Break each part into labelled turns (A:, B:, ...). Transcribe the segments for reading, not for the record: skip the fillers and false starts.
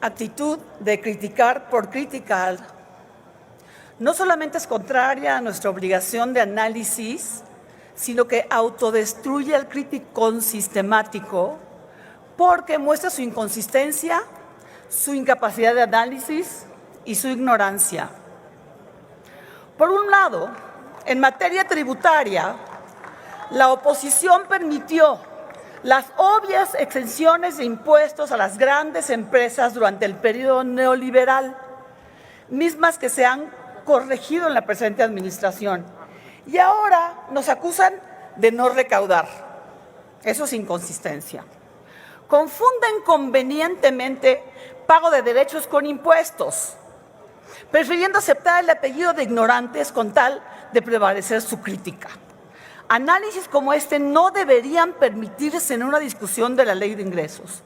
A: actitud de criticar por criticar no solamente es contraria a nuestra obligación de análisis, sino que autodestruye al criticón sistemático porque muestra su inconsistencia, su incapacidad de análisis y su ignorancia. Por un lado, en materia tributaria, la oposición permitió las obvias exenciones de impuestos a las grandes empresas durante el periodo neoliberal, mismas que se han corregido en la presente administración. Y ahora nos acusan de no recaudar. Eso es inconsistencia. Confunden convenientemente pago de derechos con impuestos, prefiriendo aceptar el apellido de ignorantes con tal de prevalecer su crítica. Análisis como este no deberían permitirse en una discusión de la ley de ingresos.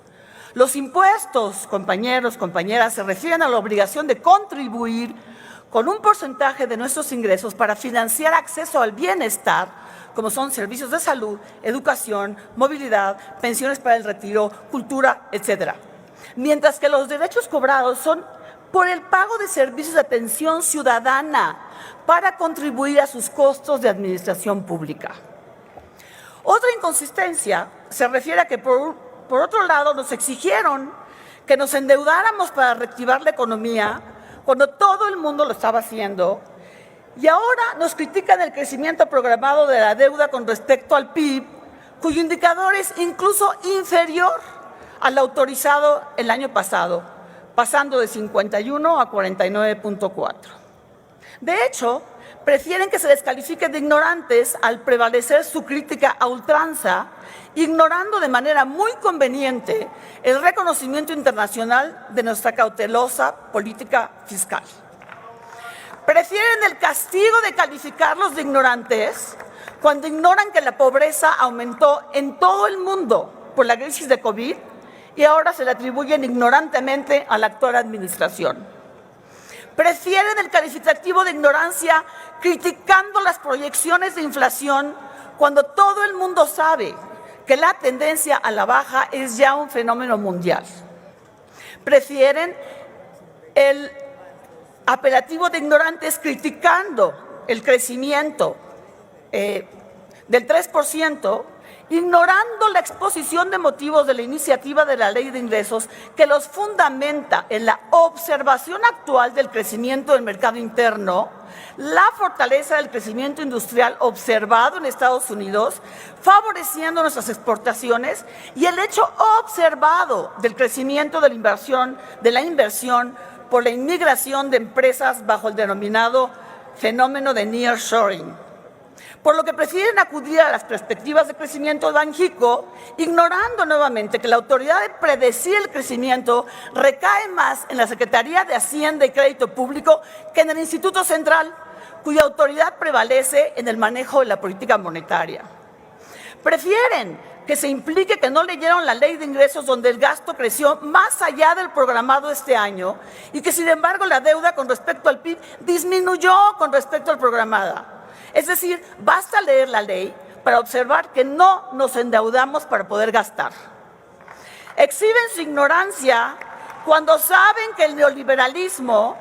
A: Los impuestos, compañeros, compañeras, se refieren a la obligación de contribuir con un porcentaje de nuestros ingresos para financiar acceso al bienestar, como son servicios de salud, educación, movilidad, pensiones para el retiro, cultura, etc. Mientras que los derechos cobrados son por el pago de servicios de atención ciudadana para contribuir a sus costos de administración pública. Otra inconsistencia se refiere a que, por otro lado, nos exigieron que nos endeudáramos para reactivar la economía cuando todo el mundo lo estaba haciendo, y ahora nos critican el crecimiento programado de la deuda con respecto al PIB, cuyo indicador es incluso inferior al autorizado el año pasado, pasando de 51 a 49.4. De hecho, prefieren que se les califique de ignorantes al prevalecer su crítica a ultranza, ignorando de manera muy conveniente el reconocimiento internacional de nuestra cautelosa política fiscal. Prefieren el castigo de calificarlos de ignorantes cuando ignoran que la pobreza aumentó en todo el mundo por la crisis de COVID y ahora se le atribuyen ignorantemente a la actual administración. Prefieren el calificativo de ignorancia criticando las proyecciones de inflación cuando todo el mundo sabe que la tendencia a la baja es ya un fenómeno mundial. Prefieren el apelativo de ignorantes criticando el crecimiento del 3%, ignorando la exposición de motivos de la iniciativa de la Ley de Ingresos que los fundamenta en la observación actual del crecimiento del mercado interno, la fortaleza del crecimiento industrial observado en Estados Unidos, favoreciendo nuestras exportaciones, y el hecho observado del crecimiento de la inversión por la inmigración de empresas bajo el denominado fenómeno de nearshoring. Por lo que prefieren acudir a las perspectivas de crecimiento de Banxico, ignorando nuevamente que la autoridad de predecir el crecimiento recae más en la Secretaría de Hacienda y Crédito Público que en el Instituto Central, cuya autoridad prevalece en el manejo de la política monetaria. Prefieren que se implique que no leyeron la Ley de Ingresos, donde el gasto creció más allá del programado este año y que, sin embargo, la deuda con respecto al PIB disminuyó con respecto al programada. Es decir, basta leer la ley para observar que no nos endeudamos para poder gastar. Exhiben su ignorancia cuando saben que el neoliberalismo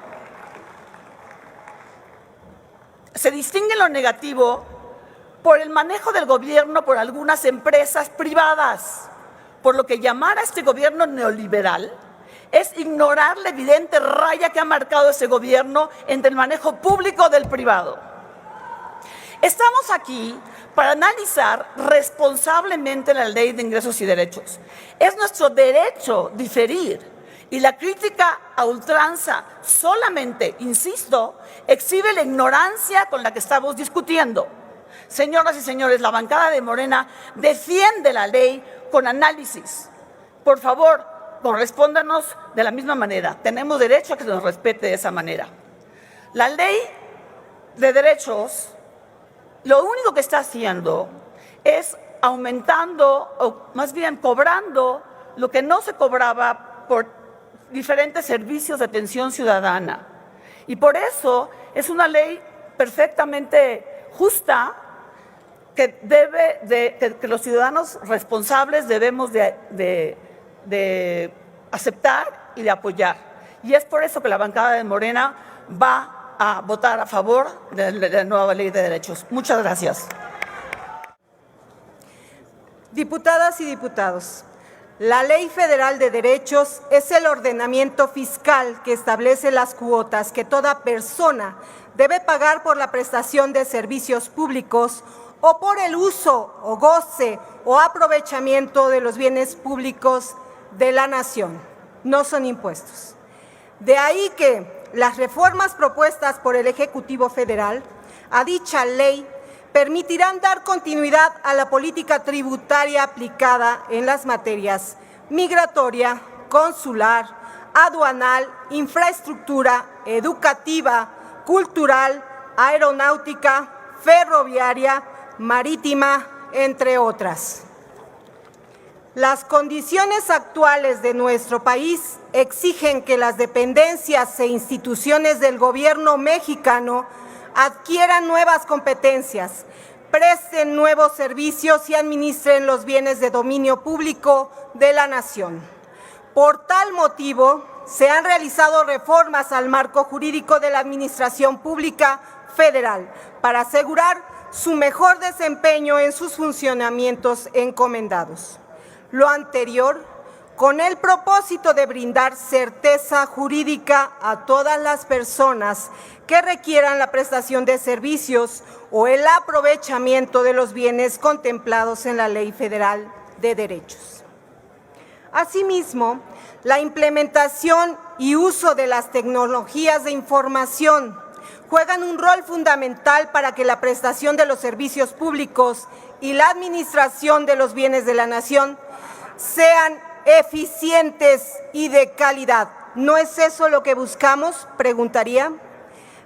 A: se distingue en lo negativo por el manejo del gobierno por algunas empresas privadas, por lo que llamar a este gobierno neoliberal es ignorar la evidente raya que ha marcado ese gobierno entre el manejo público del privado. Estamos aquí para analizar responsablemente la Ley de Ingresos y Derechos. Es nuestro derecho diferir, y la crítica a ultranza solamente, insisto, exhibe la ignorancia con la que estamos discutiendo. Señoras y señores, la bancada de Morena defiende la ley con análisis. Por favor, correspóndanos de la misma manera. Tenemos derecho a que se nos respete de esa manera. La ley de derechos lo único que está haciendo es aumentando, o más bien cobrando, lo que no se cobraba por diferentes servicios de atención ciudadana. Y por eso es una ley perfectamente justa que los ciudadanos responsables debemos de aceptar y de apoyar. Y es por eso que la bancada de Morena va a votar a favor de la nueva Ley de Derechos. Muchas gracias.
B: Diputadas y diputados, la Ley Federal de Derechos es el ordenamiento fiscal que establece las cuotas que toda persona debe pagar por la prestación de servicios públicos o por el uso o goce o aprovechamiento de los bienes públicos de la nación. No son impuestos. De ahí que las reformas propuestas por el Ejecutivo Federal a dicha ley permitirán dar continuidad a la política tributaria aplicada en las materias migratoria, consular, aduanal, infraestructura, educativa, cultural, aeronáutica, ferroviaria, marítima, entre otras. Las condiciones actuales de nuestro país exigen que las dependencias e instituciones del gobierno mexicano adquieran nuevas competencias, presten nuevos servicios y administren los bienes de dominio público de la nación. Por tal motivo, se han realizado reformas al marco jurídico de la Administración Pública Federal para asegurar su mejor desempeño en sus funcionamientos encomendados. Lo anterior, con el propósito de brindar certeza jurídica a todas las personas que requieran la prestación de servicios o el aprovechamiento de los bienes contemplados en la Ley Federal de Derechos. Asimismo, la implementación y uso de las tecnologías de información juegan un rol fundamental para que la prestación de los servicios públicos y la administración de los bienes de la nación sean eficientes y de calidad. ¿No es eso lo que buscamos?, preguntaría.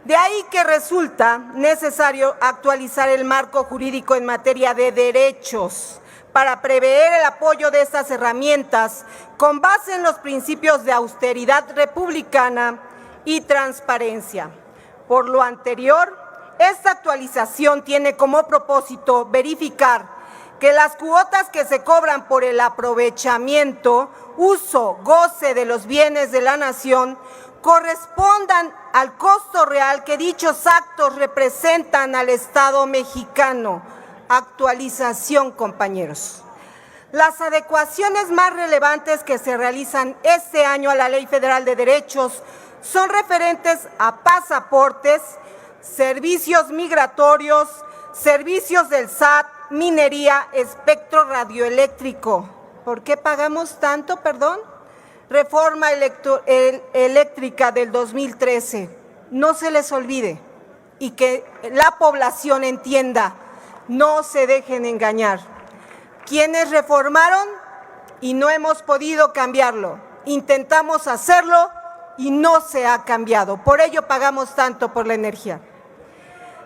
B: De ahí que resulta necesario actualizar el marco jurídico en materia de derechos para prever el apoyo de estas herramientas con base en los principios de austeridad republicana y transparencia. Por lo anterior, esta actualización tiene como propósito verificar que las cuotas que se cobran por el aprovechamiento, uso, goce de los bienes de la nación correspondan al costo real que dichos actos representan al Estado mexicano. Actualización, compañeros. Las adecuaciones más relevantes que se realizan este año a la Ley Federal de Derechos son referentes a pasaportes, servicios migratorios, servicios del SAT, minería, espectro radioeléctrico. ¿Por qué pagamos tanto, perdón? Reforma eléctrica del 2013. No se les olvide y que la población entienda, no se dejen engañar. Quienes reformaron y no hemos podido cambiarlo, intentamos hacerlo y no se ha cambiado. Por ello pagamos tanto por la energía.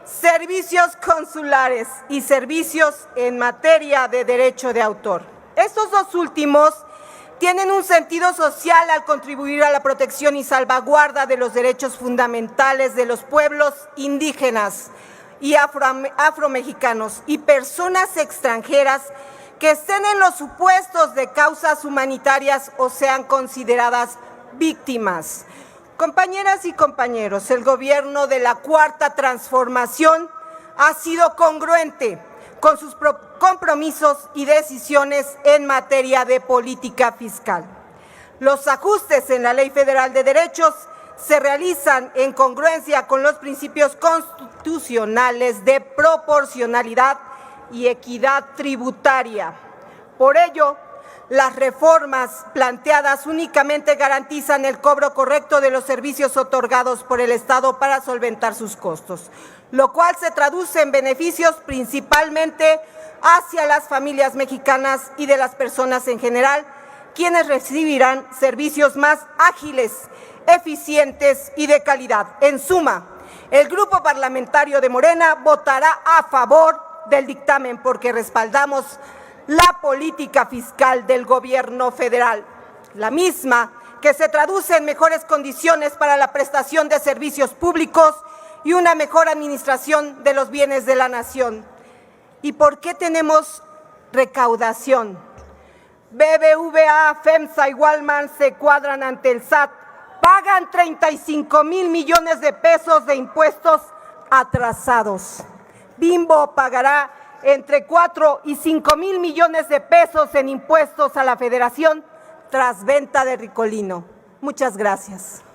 B: Servicios consulares y servicios en materia de derecho de autor. Estos dos últimos tienen un sentido social al contribuir a la protección y salvaguarda de los derechos fundamentales de los pueblos indígenas y afromexicanos y personas extranjeras que estén en los supuestos de causas humanitarias o sean consideradas víctimas. Compañeras y compañeros, el gobierno de la Cuarta Transformación ha sido congruente con sus compromisos y decisiones en materia de política fiscal. Los ajustes en la Ley Federal de Derechos se realizan en congruencia con los principios constitucionales de proporcionalidad y equidad tributaria. Por ello, las reformas planteadas únicamente garantizan el cobro correcto de los servicios otorgados por el Estado para solventar sus costos, lo cual se traduce en beneficios principalmente hacia las familias mexicanas y de las personas en general, quienes recibirán servicios más ágiles, eficientes y de calidad. En suma, el Grupo Parlamentario de Morena votará a favor del dictamen porque respaldamos la política fiscal del gobierno federal, la misma que se traduce en mejores condiciones para la prestación de servicios públicos y una mejor administración de los bienes de la nación. ¿Y por qué tenemos recaudación? BBVA, FEMSA y Walmart se cuadran ante el SAT. Pagan 35,000 millones de pesos de impuestos atrasados. Bimbo pagará entre 4 y 5,000 millones de pesos en impuestos a la Federación tras venta de Ricolino. Muchas gracias.